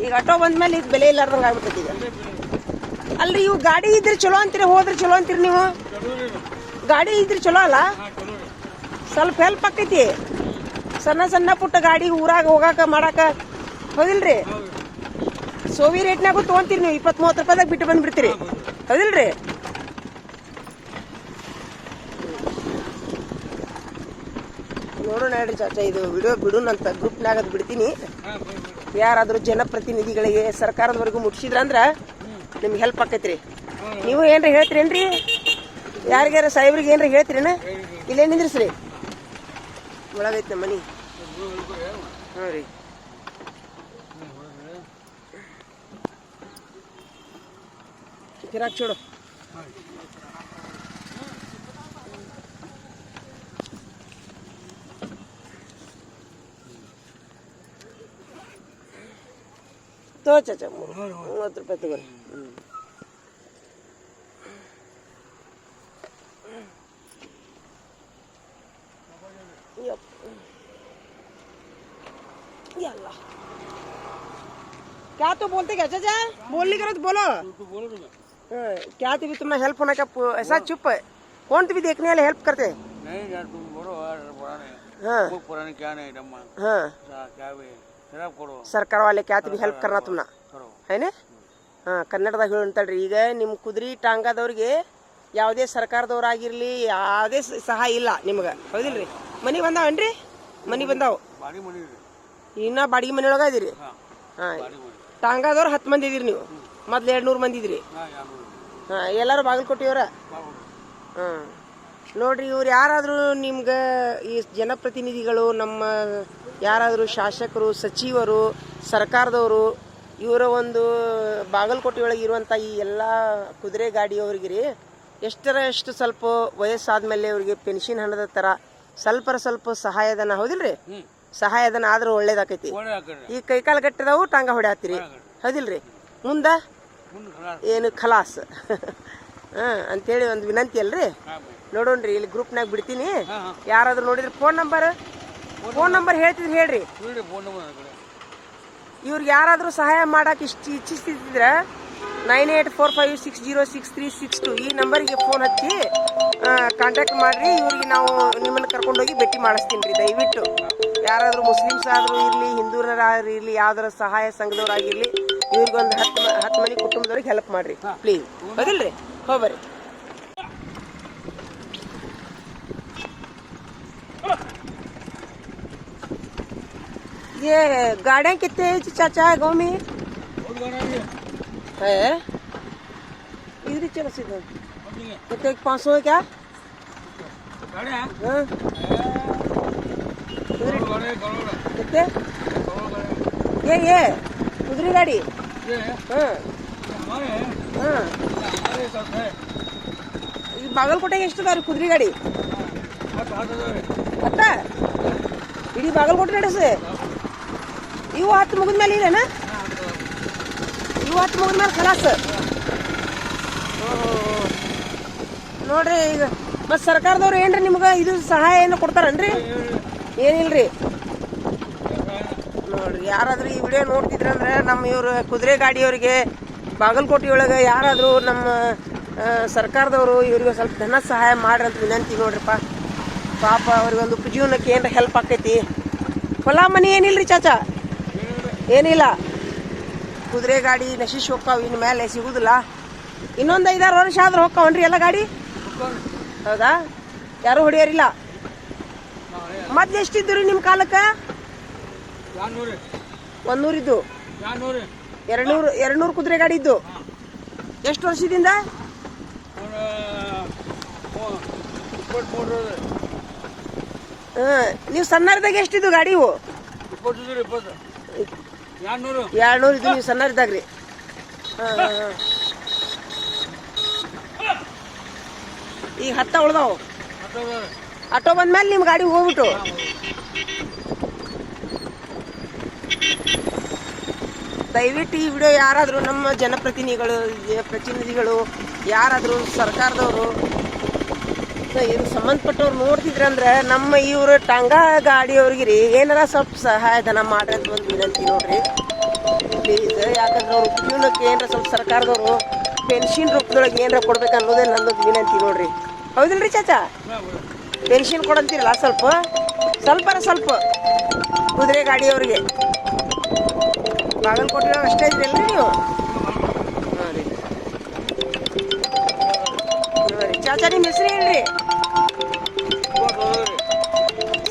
ಈಗ ಆಟೋ ಬಂದ್ಮೇಲೆ ಇದು ಬೆಲೆ ಇಲ್ಲಾರ್ದಂಗೆ ಆಗ್ಬಿಟ್ಟೈತಿ ಈಗ. ಅಲ್ರಿ ಇವು ಗಾಡಿ ಇದ್ರೆ ಚಲೋ ಅಂತೀರಿ, ಹೋದ್ರೆ ಚಲೋ ಅಂತೀರಿ ನೀವು. ಗಾಡಿ ಇದ್ರೆ ಚಲೋ ಅಲ್ಲ, ಸ್ವಲ್ಪ ಹೆಲ್ಪ್ ಆಕೈತಿ. ಸಣ್ಣ ಸಣ್ಣ ಪುಟ್ಟ ಗಾಡಿ ಊರಾಗ ಹೋಗಾಕ ಮಾಡಾಕ, ಹೌದಿಲ್ರಿ? ಸೋವಿ ರೇಟ್ನಾಗೂ ತೊಗೊಂತೀರಿ ನೀವು, 20-30 ರೂಪಾಯಿದಾಗ ಬಿಟ್ಟು ಬಂದ್ಬಿಡ್ತೀರಿ, ಹೌದಿಲ್ರಿ? ನೋಡೋಣ ಹೇಳ್ರಿ ಚಾಚಾ, ಇದು ವಿಡಿಯೋ ಬಿಡೋಣಂತ ಗ್ರೂಪ್ನಾಗ ಅದು ಬಿಡ್ತೀನಿ. ಯಾರಾದರೂ ಜನಪ್ರತಿನಿಧಿಗಳಿಗೆ ಸರ್ಕಾರದವರೆಗೂ ಮುಟ್ಸಿದ್ರಂದ್ರ ನಿಮ್ಗೆ ಹೆಲ್ಪ್ ಆಕೈತ್ರಿ. ನೀವು ಏನ್ರಿ ಹೇಳ್ತೀರೇನ್ರಿ? ಯಾರಿಗಾರ ಸಾಹೇಬ್ರಿಗೆ ಏನ್ರಿ ಹೇಳ್ತೀರೇನ? ಇಲ್ಲೇ ನಿಂದ್ರಿಸ್ರಿ, ಒಳಗೈತಿ ನಮ್ಮ ಮನಿ. ಹಾಂ ರೀ, ಗಿರಾಕ್ ಚೋಡು. ತೋ ಚಾಚಾ 30 ರೂಪಾಯಿ ತಗೋರಿ. यल्ला क्या तो बोलते क्या चाचा? बोल नहीं करो तो बोलो। क्या तो भी तुम्हें हेल्प होना क्या ऐसा चुप है? कौन तो भी देखने वाले हेल्प करते? नहीं यार तुम बोलो यार, पुराने हाँ पुराने क्या नहीं डम्मा हाँ क्या भी खराब करो ಸರ್ಕಾರ ವಾಲೆ क्या तो भी ಹೆಲ್ಪ್ करना तुमना करो है ಹಾಂ. ಕನ್ನಡದಾಗ ಹೇಳಂತಳ್ರಿ, ಈಗ ನಿಮ್ಮ ಕುದುರೆ ಟಾಂಗಾದವ್ರಿಗೆ ಯಾವುದೇ ಸರ್ಕಾರದವ್ರಾಗಿರ್ಲಿ ಯಾವುದೇ ಸಹಾಯ ಇಲ್ಲ ನಿಮ್ಗೆ, ಹೌದಿಲ್ರಿ? ಮನೆ ಬಂದಾವನ್ರಿ? ಮನೆ ಬಂದಾವು, ಬಾಡಿ ಮನಿ ಇನ್ನ ಬಾಡಿಗೆ ಮನೆ ಒಳಗ ಇದೀರಿ. ಹಾಂ, ಟಾಂಗಾದವ್ರು 10 ಮಂದಿ ಇದೀರಿ ನೀವು, ಮೊದ್ಲು 200 ಮಂದಿ ಇದ್ರಿ. ಹಾಂ, ಎಲ್ಲರೂ ಬಾಗಲಕೋಟೆಯವ್ರ. ಹಾಂ, ನೋಡ್ರಿ, ಇವ್ರು ಯಾರಾದರೂ ನಿಮ್ಗೆ ಈ ಜನಪ್ರತಿನಿಧಿಗಳು, ನಮ್ಮ ಯಾರಾದರೂ ಶಾಸಕರು, ಸಚಿವರು, ಸರ್ಕಾರದವರು, ಇವರ ಒಂದು ಬಾಗಲಕೋಟೆ ಒಳಗೆ ಇರುವಂಥ ಈ ಎಲ್ಲ ಕುದುರೆ ಗಾಡಿಯವ್ರಿಗೆ ರೀ ಎಷ್ಟು ಸ್ವಲ್ಪ ವಯಸ್ಸಾದ್ಮೇಲೆ ಅವ್ರಿಗೆ ಪೆನ್ಷನ್ ಹಣದ ಥರ ಸ್ವಲ್ಪ ಸಹಾಯಧನ, ಹೌದಿಲ್ರಿ? ಸಹಾಯಧನ ಆದ್ರೂ ಒಳ್ಳೇದಾಕೈತಿ. ಈ ಕೈಕಾಲು ಗಟ್ಟಿದಾವು ಟಾಂಗ ಹೊಡ್ಯಾತ್ತೀರಿ, ಹೌದಿಲ್ರಿ? ಮುಂದೆ ಏನು ಖಲಾಸ್ ಹಾಂ ಅಂತೇಳಿ ಒಂದು ವಿನಂತಿ ಅಲ್ರಿ. ನೋಡೋಣ್ರಿ, ಇಲ್ಲಿ ಗ್ರೂಪ್ನಾಗ ಬಿಡ್ತೀನಿ. ಯಾರಾದ್ರೂ ನೋಡಿದ್ರೆ ಫೋನ್ ನಂಬರ್ ಹೇಳ್ತಿದ್ರಿ ಹೇಳ್ರಿ. ಇವ್ರಿಗೆ ಯಾರಾದರೂ ಸಹಾಯ ಮಾಡಕ್ಕೆ ಇಚ್ಛಿಸ್ತಿದ್ರೆ 9845606362 ಈ ನಂಬರಿಗೆ ಫೋನ್ ಹಚ್ಚಿ ಕಾಂಟ್ಯಾಕ್ಟ್ ಮಾಡಿರಿ. ಇವ್ರಿಗೆ ನಾವು ನಿಮ್ಮನ್ನು ಕರ್ಕೊಂಡೋಗಿ ಭೇಟಿ ಮಾಡಿಸ್ತೀನಿ ರೀ. ದಯವಿಟ್ಟು ಯಾರಾದರೂ ಮುಸ್ಲಿಮ್ಸ್ ಆದರೂ ಇರಲಿ, ಹಿಂದೂರಾದ್ರೂ ಇರಲಿ, ಯಾವ್ದಾರ ಸಹಾಯ ಸಂಘದವ್ರಾಗಿರಲಿ, ಇವ್ರಿಗೊಂದು 10 ಮನೆ ಕುಟುಂಬದವ್ರಿಗೆ ಹೆಲ್ಪ್ ಮಾಡಿರಿ ಪ್ಲೀಸ್, ಹೌದಿಲ್ರಿ? ಹೋಗ್ಬರ್ರಿ. ये गाड़ियाँ कितने हैं चाचा गाँव में? है इधर चलो सीधा। कितने 500 है क्या? हाँ कितने? ये कुदरी गाड़ी? हाँ हाँ, ಬಾಗಲಕೋಟೆಗೆ ಎಷ್ಟು ಅದಾವ್ರಿ ಕುದುರೆ ಗಾಡಿ? ಅತ್ತ ಇಡೀ ಬಾಗಲಕೋಟೆ ನಡೆಸಿ. ಇವು 10 ಮುಗಿದ್ಮೇಲೆ ಇಲ್ಲೇನ? ಇವು 10 ಮುಗಿದ್ಮೇಲೆ ಖಲಾಸ್. ನೋಡ್ರಿ, ಈಗ ಮತ್ತು ಸರ್ಕಾರದವ್ರು ಏನ್ರಿ ನಿಮ್ಗೆ ಇದು ಸಹಾಯ ಏನು ಕೊಡ್ತಾರನ್ರಿ? ಏನಿಲ್ರಿ. ನೋಡ್ರಿ, ಯಾರಾದರೂ ಈ ವಿಡಿಯೋ ನೋಡ್ತಿದ್ರಂದ್ರೆ ನಮ್ಮ ಇವ್ರು ಕುದುರೆ ಗಾಡಿಯವ್ರಿಗೆ ಬಾಗಲಕೋಟೆ ಒಳಗೆ ಯಾರಾದರೂ ನಮ್ಮ ಸರ್ಕಾರದವರು ಇವ್ರಿಗೆ ಸ್ವಲ್ಪ ಧನ ಸಹಾಯ ಮಾಡ್ರಿ ಅಂತ ವಿನಂತಿ. ನೋಡ್ರಿಪ್ಪ, ಪಾಪ ಅವ್ರಿಗೊಂದು ಉಪಜೀವನಕ್ಕೆ ಏನಾರ ಹೆಲ್ಪ್ ಆಕೈತಿ. ಹೊಲ ಮನೆ ಏನಿಲ್ರಿ ಚಾಚಾ? ಏನಿಲ್ಲ. ಕುದುರೆ ಗಾಡಿ ನಶಿಸಿ ಹೋಗ್ತಾವ, ಇನ್ನು ಮೇಲೆ ಸಿಗುದಿಲ್ಲ. ಇನ್ನೊಂದು 5-6 ವರ್ಷ ಆದ್ರೆ ಹೋಗ್ತಾವನ್ರಿ ಎಲ್ಲ ಗಾಡಿ? ಹೌದಾ? ಯಾರು ಹೊಡಿಯೋರಿಲ್ಲ. ಮೊದ್ಲು ಎಷ್ಟಿದ್ದು ರೀ ನಿಮ್ಮ ಕಾಲಕ್ಕೆ? 100 ಇದ್ದು, 200 ಕುದುರೆ ಗಾಡಿ ಇದ್ದು. ಎಷ್ಟು ವರ್ಷದಿಂದ? ನೀವು ಸಣ್ಣರಿದ್ದಾಗ ಎಷ್ಟಿದ್ದು ಗಾಡಿ? ಇವು 200 ಇದ್ದು ನೀವು ಸಣ್ಣರಿದ್ದಾಗ್ರಿ. ಈಗ 10 ಉಳ್ದಾವು. ಆಟೋ ಬಂದ್ಮೇಲೆ ನಿಮ್ಮ ಗಾಡಿ ಹೋಗ್ಬಿಟ್ಟು. ದಯವಿಟ್ಟು ಈ ವಿಡಿಯೋ ಯಾರಾದರೂ ನಮ್ಮ ಪ್ರತಿನಿಧಿಗಳು ಯಾರಾದರೂ ಸರ್ಕಾರದವರು ಇದು ಸಂಬಂಧಪಟ್ಟವ್ರು ನೋಡ್ತಿದ್ರಂದ್ರೆ ನಮ್ಮ ಇವರು ಟಾಂಗಾ ಗಾಡಿಯವ್ರಿಗೆ ರೀ ಏನಾರ ಸ್ವಲ್ಪ ಸಹಾಯಧನ ಮಾಡ್ರಿ ಅಂತ ಒಂದು ವಿನಂತಿ ನೋಡ್ರಿ ಪ್ಲೀಸ್. ಅವ್ರ ಜೀವನಕ್ಕೆ ಏನಾರ ಸ್ವಲ್ಪ ಸರ್ಕಾರದವರು ಪೆನ್ಷನ್ ರೂಪದೊಳಗೆ ಏನಾರ ಕೊಡ್ಬೇಕು ಅನ್ನೋದೇ ನನ್ನೊಂದು ವಿನಂತಿ ನೋಡ್ರಿ. ಹೌದಿಲ್ರಿ ಚಾಚಾ? ಪೆನ್ಷನ್ ಕೊಡಂತೀರಲ್ಲ ಸ್ವಲ್ಪ ಕುದುರೆ ಗಾಡಿಯವ್ರಿಗೆ. ಬಾಗಲಕೋಟೆ ಅಷ್ಟೇ ಇದ್ರಲ್ರಿ ನೀವು? ಹಾಂ ರೀ. ಚಾಚಾ ನಿಮ್ಮ ಹೆಸರು ಹೇಳ್ರಿ.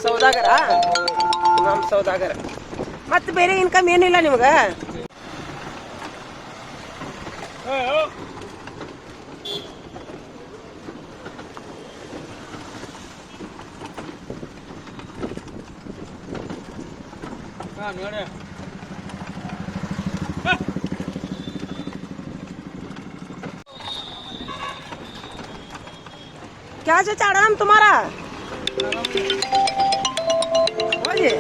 ಸೌದಾಗರ? ನಮ್ಮ ಸೌದಾಗರ. ಮತ್ತೆ ಬೇರೆ ಇನ್ಕಮ್ ಏನಿಲ್ಲ ನಿಮ್ಗೆ? ನೋಡಿ क्या चाचा आराम तुम्हारा? हो जी